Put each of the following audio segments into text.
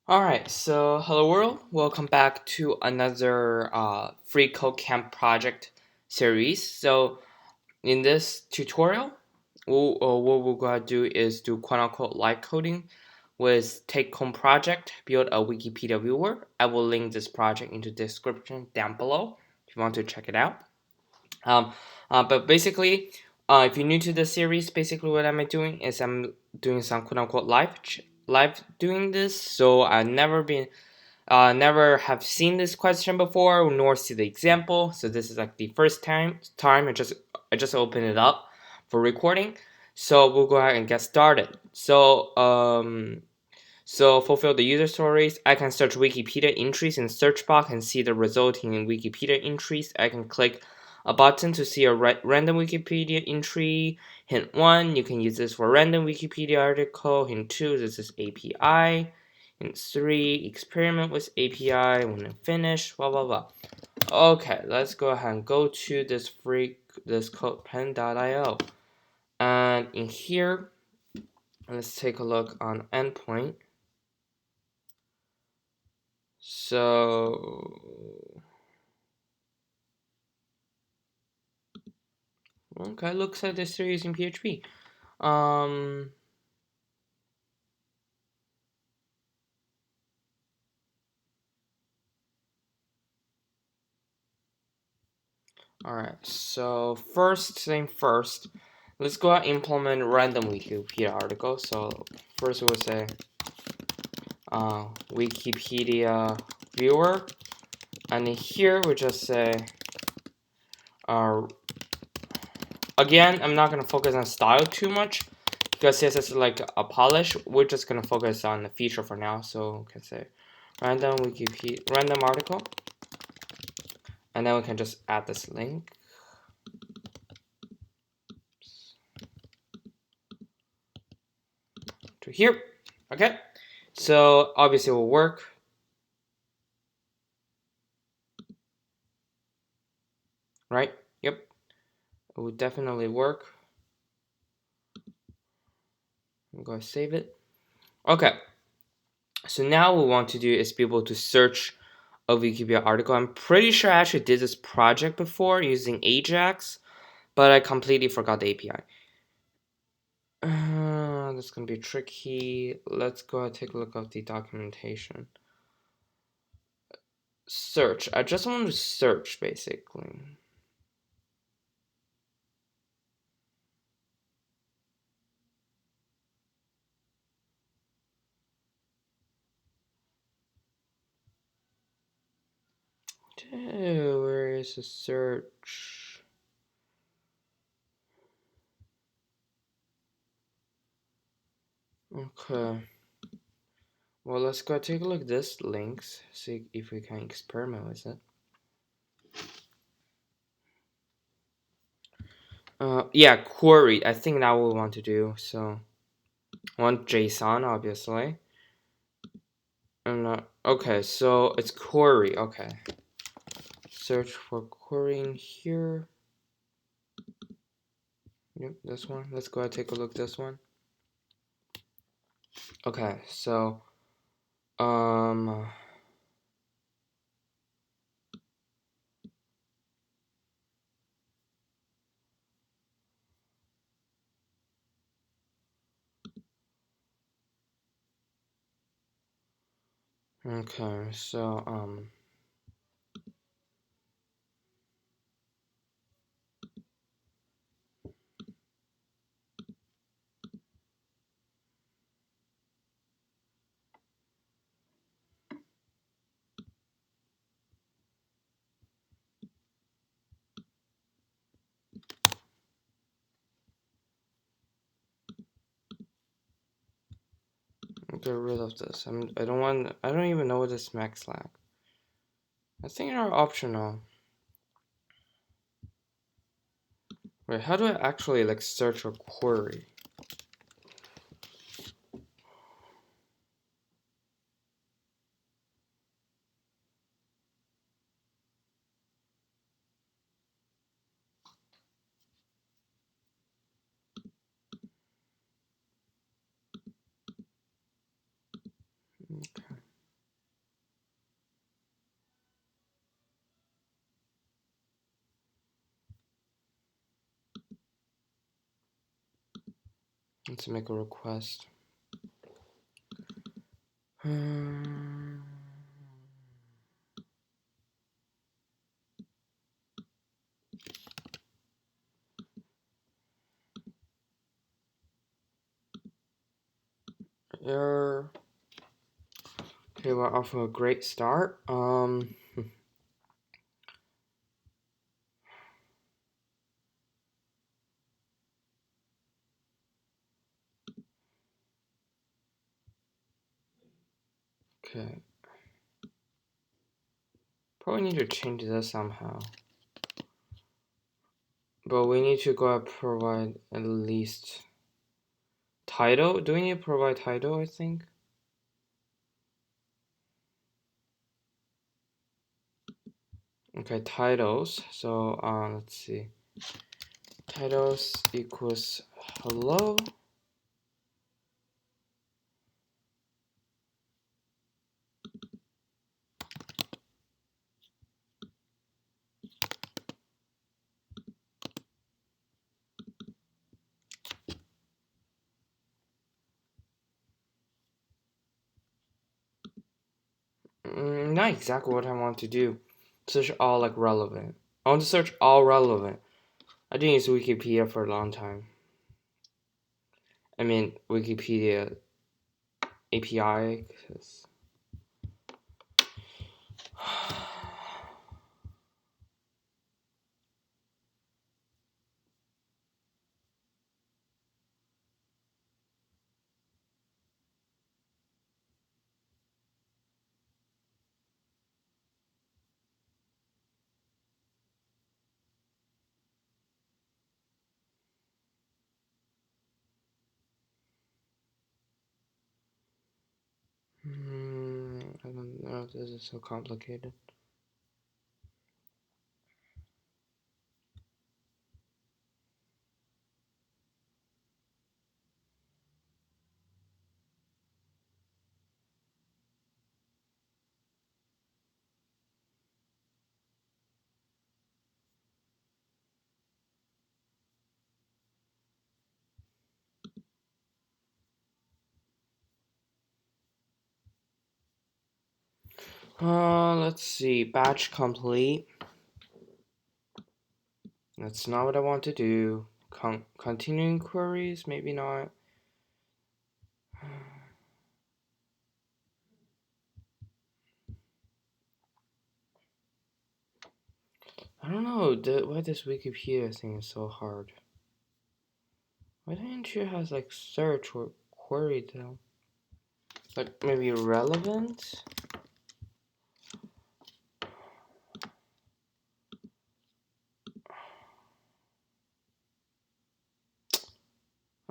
Alright, so hello world, welcome back to another freeCodeCamp project series. So in this tutorial, what we're going to do is do quote-unquote live coding with take-home project, build a Wikipedia Viewer. I will link this project into the description down below if you want to check it out. But basically, if you're new to the series, basically what I'm doing is I'm doing some quote-unquote live doing this. So I've never have seen this question before, nor see the example. So this is like the first time I just opened it up for recording. So we'll go ahead and get started. So fulfill the user stories. I can search Wikipedia entries in search box and see the resulting Wikipedia entries. I can click a button to see a random Wikipedia entry. Hint 1, you can use this for random Wikipedia article. Hint 2, this is API. Hint 3, experiment with API. When I'm finished, blah blah blah. Okay, let's go ahead and go to this CodePen.io. And in here, let's take a look on endpoint. So okay, looks like they're still using PHP. Alright, so first thing first, let's go and implement random Wikipedia article. So first we'll say Wikipedia Viewer, and in here we just say again, I'm not gonna focus on style too much because CSS is like a polish. We're just gonna focus on the feature for now. So we can say random article, and then we can just add this link to here. Okay, so obviously it will work. Right? Yep, it will definitely work. I'm gonna save it. Okay, so now what we want to do is be able to search a Wikipedia article. I'm pretty sure I actually did this project before using Ajax, but I completely forgot the API. That's gonna be tricky. Let's go and take a look at the documentation. Search. I just want to search basically. Where is the search? Okay. Well, let's go take a look at this links, see if we can experiment with it. Yeah, query. I think that what we want to do. So, want JSON, obviously. Okay, so it's query. Okay. Search for query in here. Yep, this one. Let's go ahead and take a look at this one. Okay, so, okay, so, get rid of this. I don't even know what this max lag. I think they're optional. Wait, how do I actually like search or query? Okay. Let's make a request. Error. Okay, we're off to a great start. Okay. Probably need to change this somehow. But we need to go and provide at least title. Do we need to provide title, I think? Okay, titles. So let's see. Titles equals hello. Not exactly what I want to do. Search all like relevant. I want to search all relevant. I didn't use Wikipedia for a long time. I mean Wikipedia API. I don't know. This is so complicated. Let's see. Batch complete. That's not what I want to do. Continuing queries, maybe not. I don't know why this Wikipedia thing is so hard. Why didn't you have like search or query though? Like maybe relevant?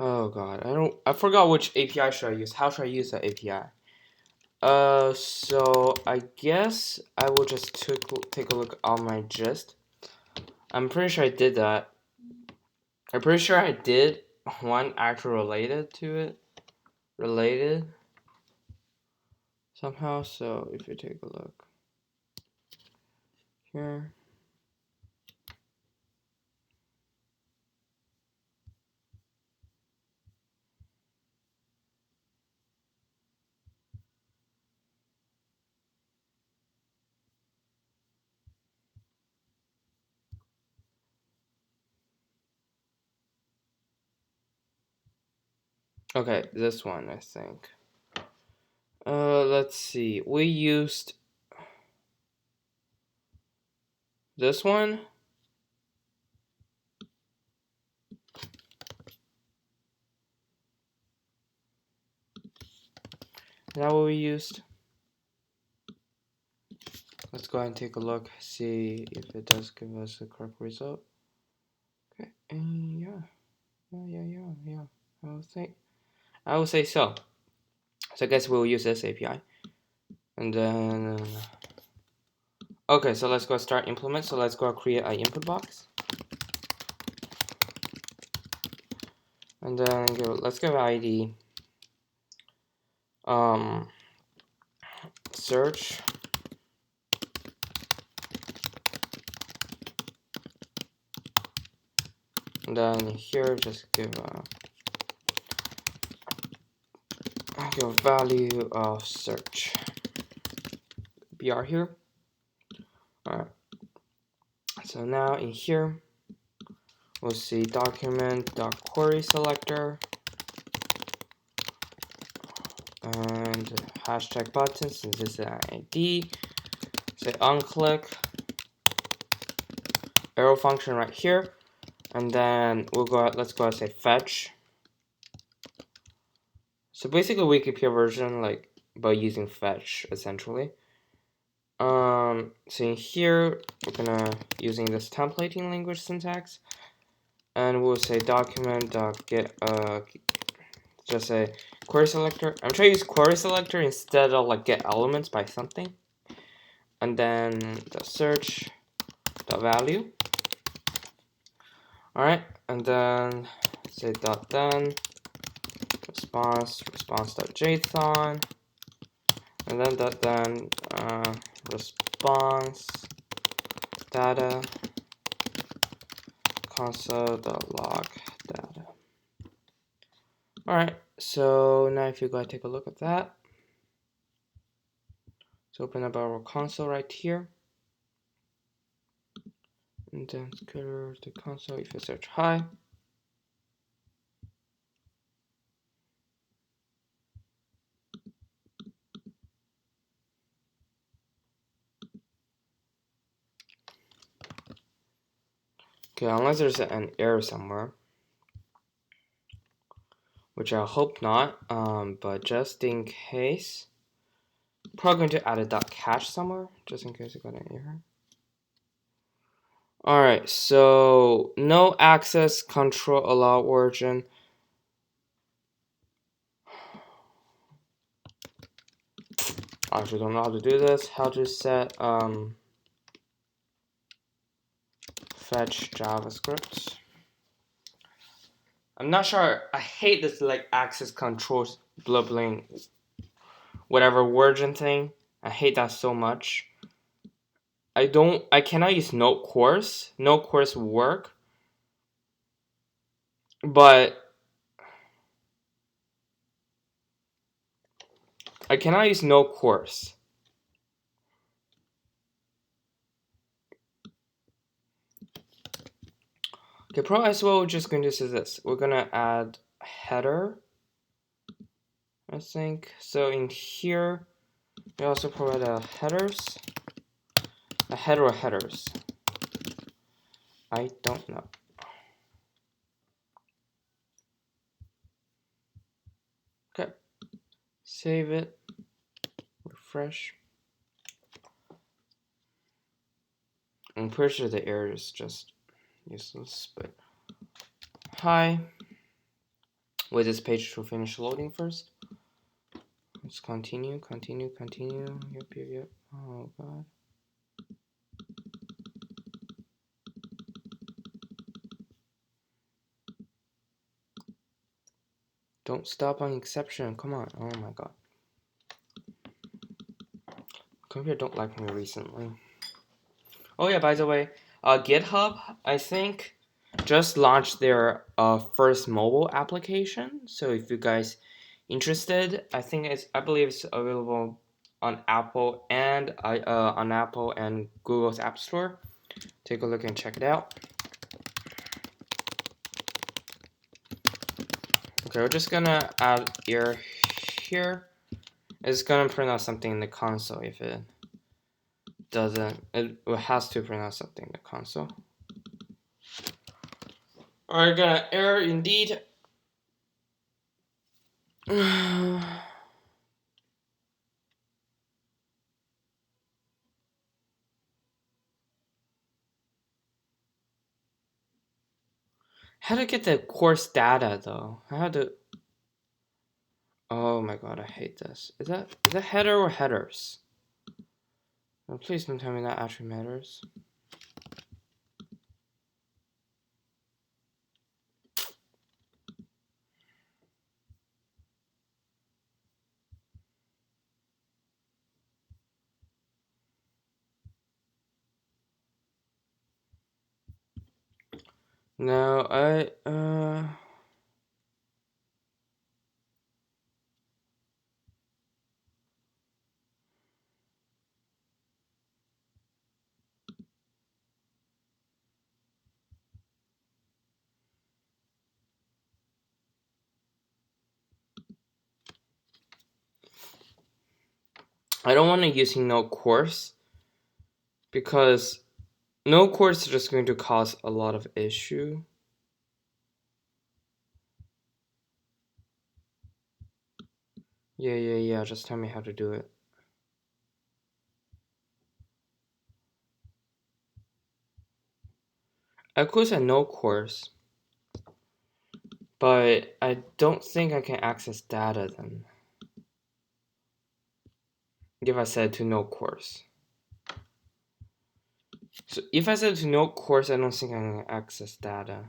Oh god, I forgot which API should I use. How should I use that API? So I guess I will just take a look on my gist. I'm pretty sure I did that. I'm pretty sure I did one actual related to it. Related somehow. So if you take a look here. Okay, this one I think. Let's see. We used this one. Is that what we used? Let's go ahead and take a look, see if it does give us the correct result. Okay, and yeah. I would say so. So I guess we'll use this API. And then okay, so let's go start implement. So let's go create an input box. And then let's give ID search. And then here just give your value of search. BR here. Alright. So now in here, we'll see document.query selector and hashtag button since this is an ID. Say onclick, arrow function right here, and then let's go and say fetch. So basically Wikipedia version by using fetch essentially. So in here we're gonna using this templating language syntax, and we'll say document.get just say query selector. I'm trying to use query selector instead of get elements by something, and then the search the value. All right, and then say dot then response.json, and then dot then response data console.log data. All right, so now if you go take a look at that, let's open up our console right here, and then go to console. If you search hi, okay, unless there's an error somewhere, which I hope not, but just in case, probably going to add a .cache somewhere, just in case I got an error. Alright, so no access control allow origin. I actually don't know how to do this. How to set fetch JavaScript. I'm not sure. I hate this access controls blubbling whatever origin thing. I hate that so much. I cannot use no course. No course will work. But I cannot use no course. Okay, probably as well we're just going to do this. We're gonna add header, I think. So in here we also provide a header or headers. I don't know. Okay. Save it. Refresh. I'm pretty sure the error is just useless, but hi. Wait this page to finish loading first. Let's continue. Yep. Oh god. Don't stop on exception. Come on. Oh my god. Computer don't like me recently. Oh yeah, by the way, GitHub, I think, just launched their first mobile application. So if you guys interested, I believe it's available on Apple and Google's App Store. Take a look and check it out. Okay, we're just gonna add error here. It's gonna print out something in the console. If it doesn't, it has to print out something in the console. Alright, gonna error indeed. How to get the course data though? How to? Oh my god, I hate this. Is that header or headers? Oh, please don't tell me that actually matters. No, I don't want to using no course because no course is just going to cause a lot of issue. Yeah. Just tell me how to do it. I could say no course, but I don't think I can access data then. If I said to no course. So if I said to no course, I don't think I can access data.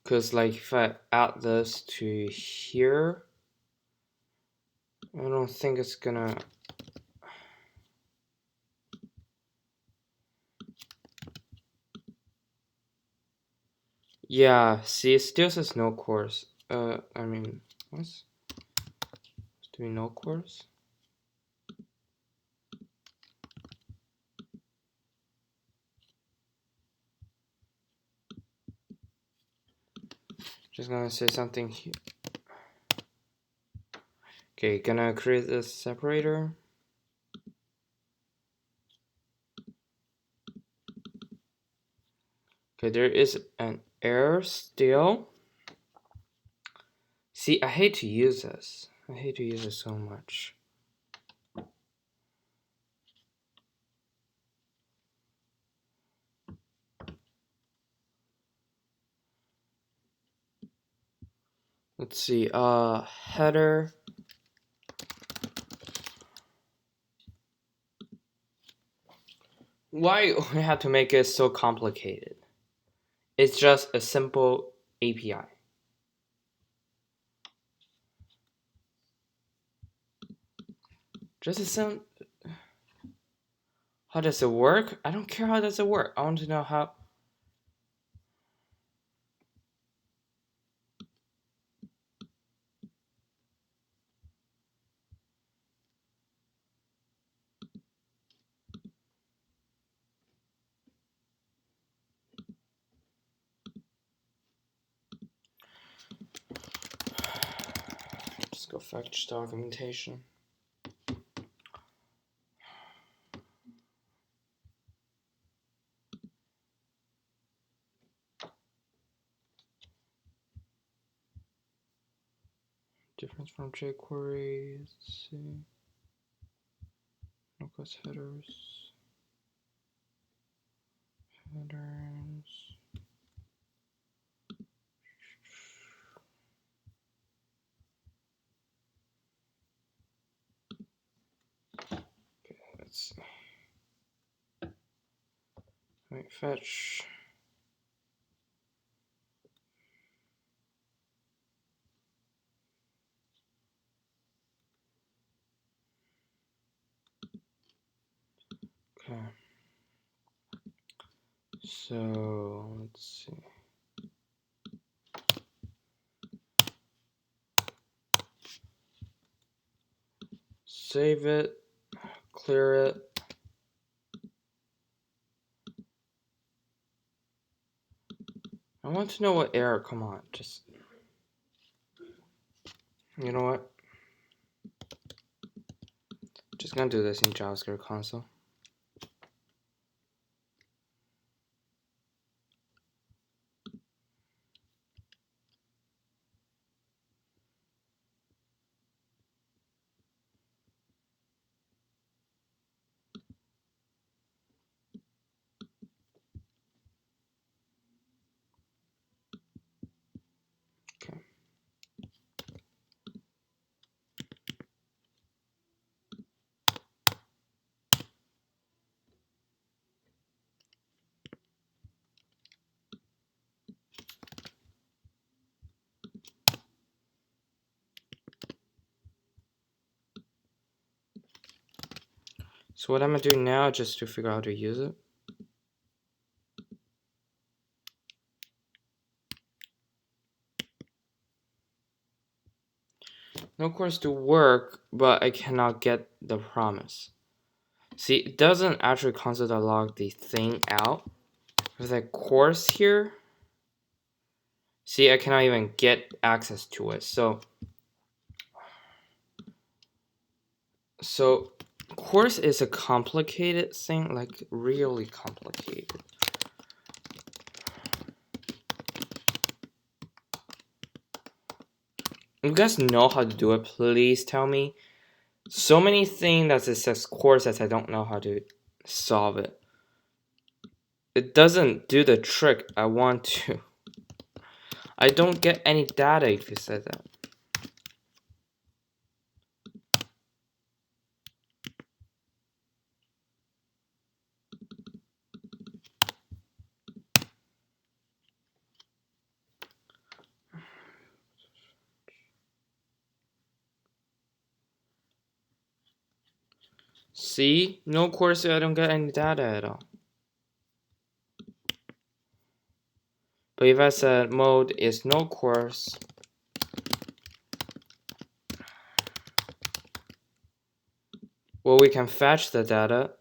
Because like if I add this to here, I don't think it's gonna. Yeah, see, it still says no course. I mean, what's doing no course? Just gonna say something here. Okay, gonna create this separator. Okay, there is an error still. See, I hate to use this. I hate to use it so much. Let's see, header. Why we have to make it so complicated? It's just a simple API. Just a simple. How does it work? I don't care how does it work. I want to know how. Just go fetch documentation. Difference from jQuery. Let's see. No class headers. Headers. Okay, let's wait, fetch. Okay. So let's see. Save it, clear it. I want to know what error. Come on, just. You know what? Just gonna do this in JavaScript console. Okay. So what I'm gonna do now, just to figure out how to use it. No course to work, but I cannot get the promise. See, it doesn't actually console log the thing out. There's a course here. See, I cannot even get access to it. So course is a complicated thing, like really complicated. If you guys know how to do it, please tell me. So many things that it says course that I don't know how to solve it. It doesn't do the trick I want to. I don't get any data if you said that. See? No course, I don't get any data at all. But if I said mode is no course, well, we can fetch the data.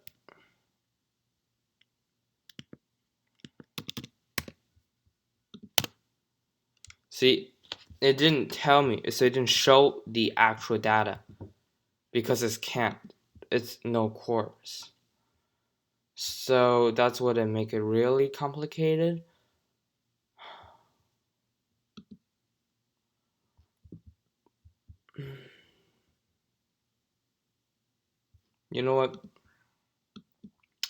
See, it didn't tell me, so it didn't show the actual data because it's no course. So that's what it make it really complicated. You know what?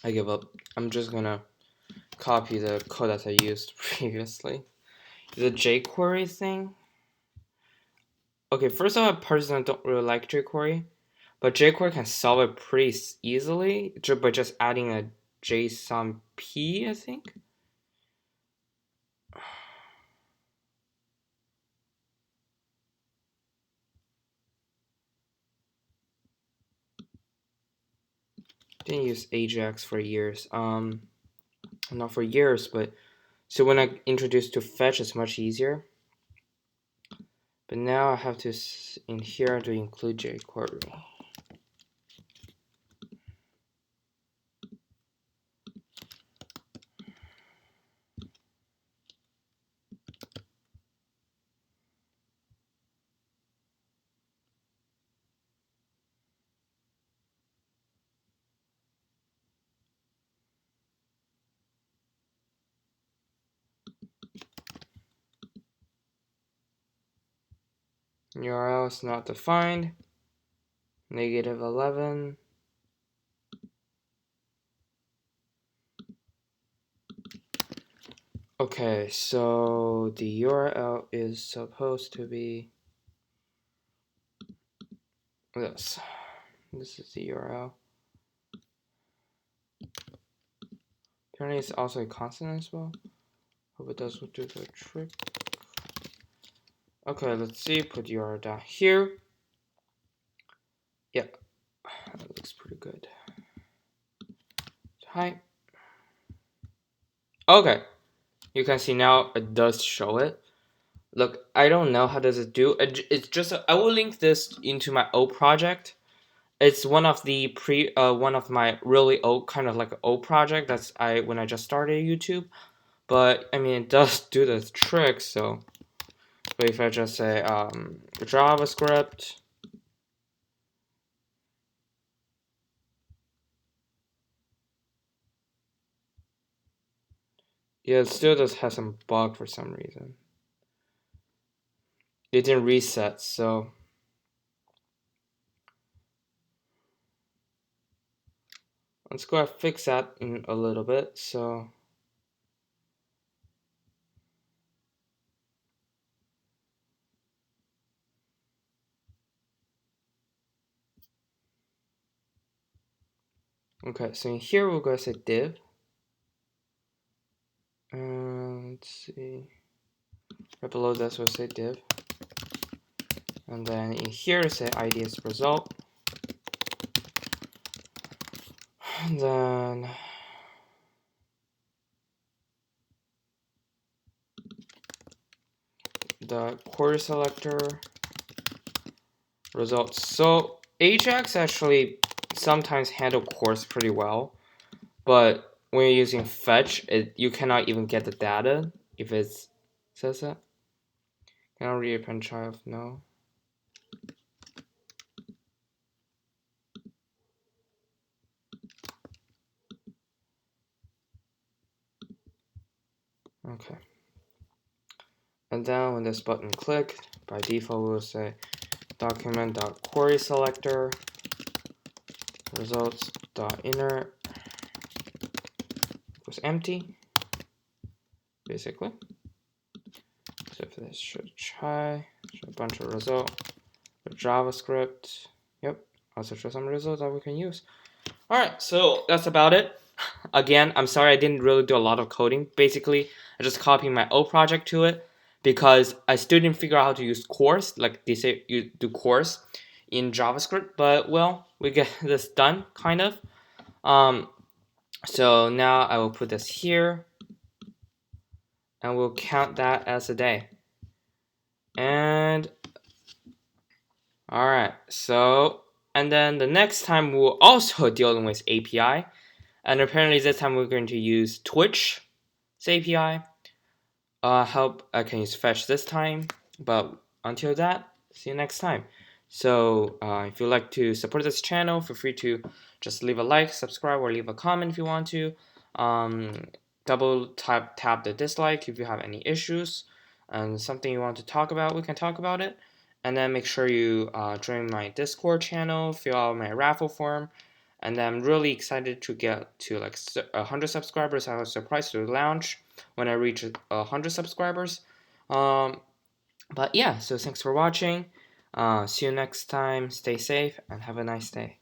I give up. I'm just gonna copy the code that I used previously. The jQuery thing. Okay, first of all, I personally don't really like jQuery, but jQuery can solve it pretty easily by just adding a JSON P, I think. Didn't use Ajax for years. Not for years, but so when I introduced to fetch, it's much easier. But now I have to in here to include jQuery. URL is not defined. -11. Okay, so the URL is supposed to be this. This is the URL. Apparently it's also a constant as well. Hope it does do the trick. Okay, let's see. Put URL down here. Yeah, that looks pretty good. Hi. Okay, you can see now it does show it. Look, I don't know how does it do. It's just I will link this into my old project. It's one of the one of my really old kind of like old project that's when I just started YouTube. But I mean it does do the trick. So, but if I just say JavaScript. Yeah, it still does have some bug for some reason. It didn't reset, so let's go and fix that in a little bit. So okay, so in here we're going to say div. Let's see. Right below this we'll say div. And then in here say ID is result. And then the query selector results. So Ajax actually sometimes handle cores pretty well, but when you're using fetch, you cannot even get the data if it says that. Can I read a pen child? No. Okay. And then when this button click, by default we'll say document.querySelector results.inner equals empty, basically. So for this should show a bunch of results with JavaScript. Yep, also show some results that we can use. Alright, so that's about it. Again, I'm sorry I didn't really do a lot of coding. Basically, I just copied my old project to it because I still didn't figure out how to use cores, like they say you do cores in JavaScript, but well, we get this done, kind of. So now I will put this here, and we'll count that as a day. And alright, so, and then the next time we'll also dealing with API, and apparently this time we're going to use Twitch's API. I can use fetch this time, but until that, see you next time. So if you'd like to support this channel, feel free to just leave a like, subscribe, or leave a comment if you want to. Double tap the dislike if you have any issues and something you want to talk about, we can talk about it. And then make sure you join my Discord channel, fill out my raffle form. And I'm really excited to get to like 100 subscribers. I was surprised to launch when I reach 100 subscribers. But yeah, so thanks for watching. See you next time. Stay safe and have a nice day.